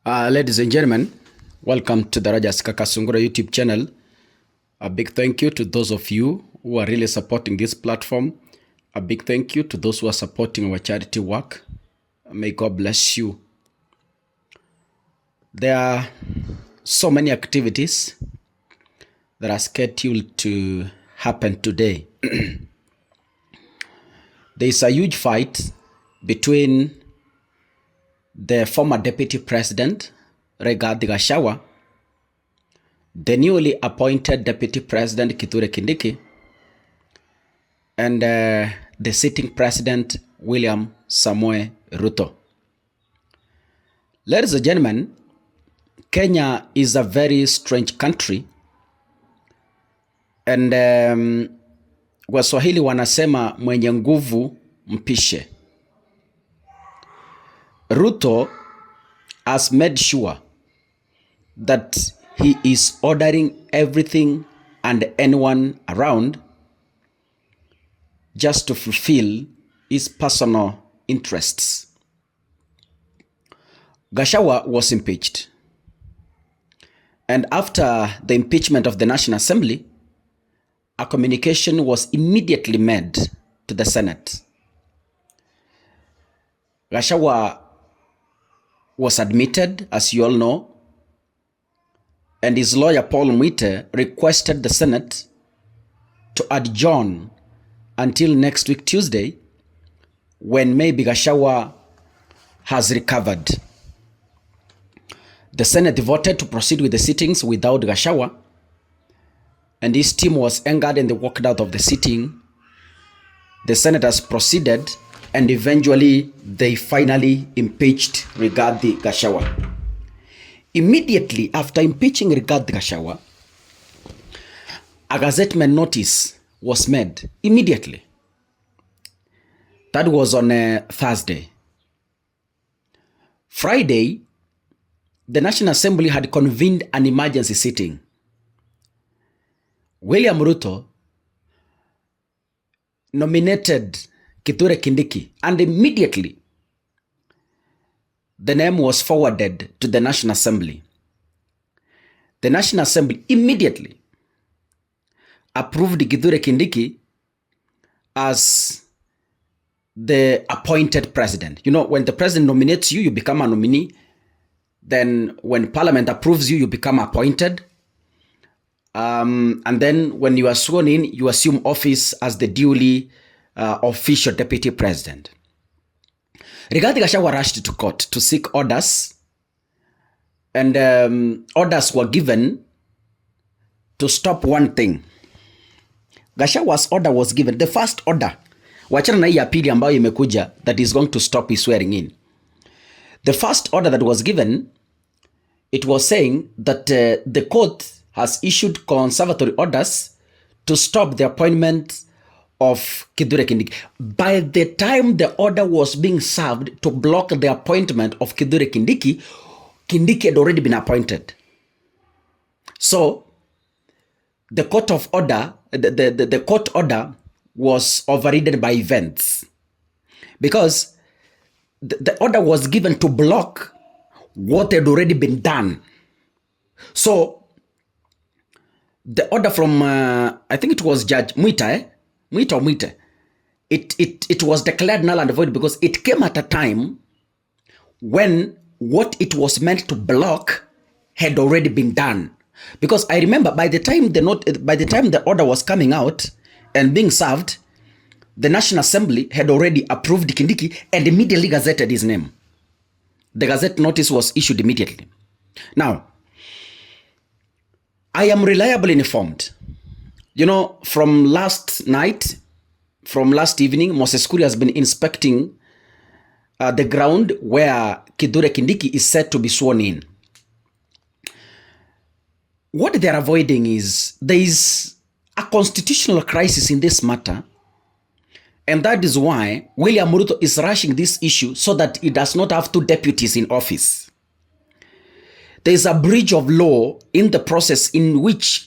Ladies and gentlemen, welcome to the Rajas Kakasungura YouTube channel. A big thank you to those of you who are really supporting this platform. A big thank you to those who are supporting our charity work. May God bless you. There are so many activities that are scheduled to happen today. There is a huge fight between the former Deputy President, Rigathi Gachagua, the newly appointed Deputy President, Kithure Kindiki, and the sitting President, William Samoei Ruto. Ladies and gentlemen, Kenya is a very strange country, and Waswahili wanasema mwenye nguvu mpishe. Ruto has made sure that he is ordering everything and anyone around just to fulfill his personal interests. Gachagua was impeached. And after the impeachment of the National Assembly, a communication was immediately made to the Senate. Gachagua was admitted, as you all know, and his lawyer Paul Mwite requested the Senate to adjourn until next week Tuesday, when maybe Gachagua has recovered. The Senate voted to proceed with the sittings without Gachagua, and his team was angered and they walked out of the sitting. The senators proceeded, and eventually they finally impeached Rigathi Gachagua. Immediately after impeaching Rigathi Gachagua, a gazettement notice was made immediately. That was on a Thursday. Friday, the National Assembly had convened an emergency sitting. William Ruto nominated Kithure Kindiki, and immediately the name was forwarded to the National Assembly. The National Assembly immediately approved Kithure Kindiki as the appointed president. You know, when the president nominates you, you become a nominee. Then when Parliament approves you, you become appointed. And then when you are sworn in, you assume office as the duly official deputy president. Rigathi Gachagua rushed to court to seek orders, and orders were given to stop one thing. Gachagua's order was given, the first order, wachana na hii ya pili ambayo imekuja, that is going to stop his swearing in. The first order that was given, it was saying that the court has issued conservatory orders to stop the appointment of Kithure Kindiki. By the time the order was being served to block the appointment of Kithure Kindiki, Kindiki had already been appointed. So the court of order, the court order was overridden by events, because the order was given to block what had already been done. So the order from, I think it was Judge Mwite, it was declared null and void because it came at a time when what it was meant to block had already been done. Because I remember by the time the order was coming out and being served, the National Assembly had already approved Kindiki and immediately gazetted his name. The gazette notice was issued immediately. Now, I am reliably informed. You know, from last evening, Moses Kuria has been inspecting the ground where Kithure Kindiki is said to be sworn in. What they are avoiding is there is a constitutional crisis in this matter, and that is why William Ruto is rushing this issue so that he does not have two deputies in office. There is a breach of law in the process in which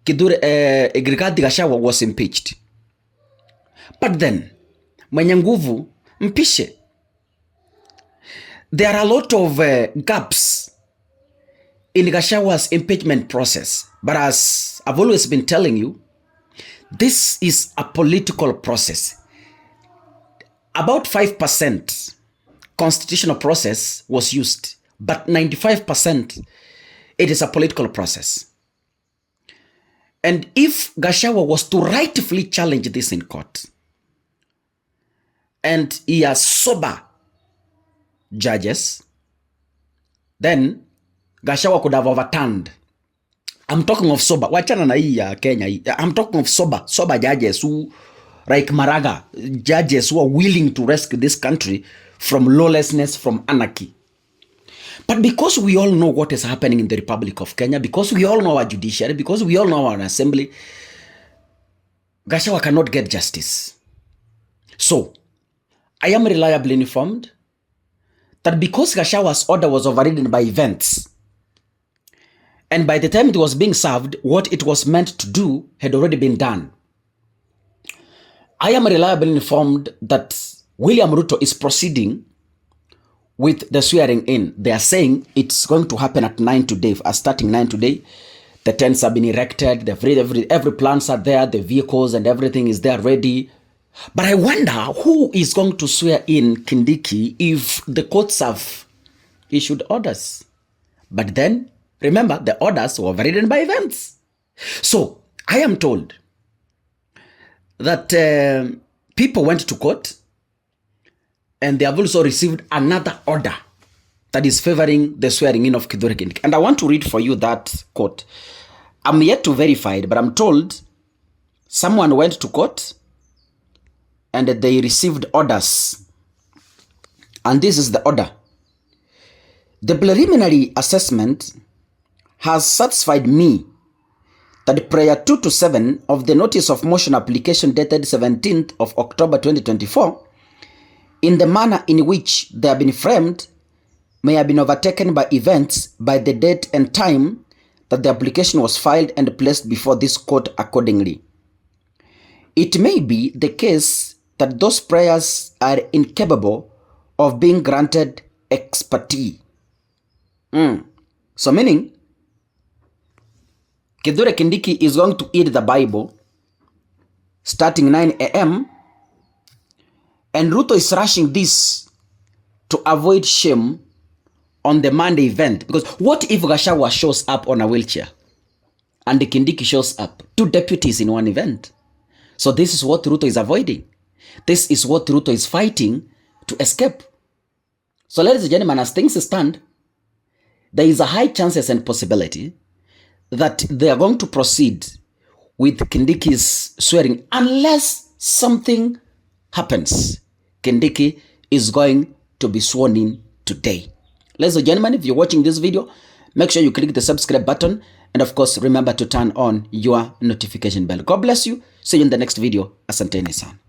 Rigathi Gachagua was impeached. But then, mwenye nguvu mpishe. There are a lot of gaps in Gachagwa's impeachment process. But as I've always been telling you, this is a political process. About 5% constitutional process was used, but 95% it is a political process. And if Gachagua was to rightfully challenge this in court, and he has sober judges, then Gachagua could have overturned. I'm talking of sober. Wachana na hii ya Kenya. I'm talking of sober judges who, like Maraga, judges who are willing to rescue this country from lawlessness, from anarchy. But because we all know what is happening in the Republic of Kenya, because we all know our judiciary, because we all know our assembly, Gachagua cannot get justice. So, I am reliably informed that because Gachagwa's order was overridden by events, and by the time it was being served, what it was meant to do had already been done. I am reliably informed that William Ruto is proceeding with the swearing in. They are saying it's going to happen at 9 today, starting 9 today. The tents have been erected, every plants are there, the vehicles and everything is there ready. But I wonder who is going to swear in Kindiki if the courts have issued orders. But then, remember, the orders were overridden by events. So, I am told that people went to court and they have also received another order that is favoring the swearing in of Kithure Kindiki. And I want to read for you that quote. I'm yet to verify it, but I'm told someone went to court and they received orders. And this is the order. The preliminary assessment has satisfied me that prior 2 to 7 of the notice of motion application dated 17th of October 2024, in the manner in which they have been framed, may have been overtaken by events by the date and time that the application was filed and placed before this court accordingly. It may be the case that those prayers are incapable of being granted expertise. So meaning, Kithure Kindiki is going to eat the Bible starting 9 a.m. and Ruto is rushing this to avoid shame on the Monday event. Because what if Gachagua shows up on a wheelchair and the Kindiki shows up? 2 deputies in one event. So this is what Ruto is avoiding. This is what Ruto is fighting to escape. So ladies and gentlemen, as things stand, there is a high chances and possibility that they are going to proceed with Kindiki's swearing unless something happens. Kindiki is going to be sworn in today. Ladies and gentlemen, if you're watching this video, make sure you click the subscribe button and of course remember to turn on your notification bell. God bless you. See you in the next video. Asanteni sana.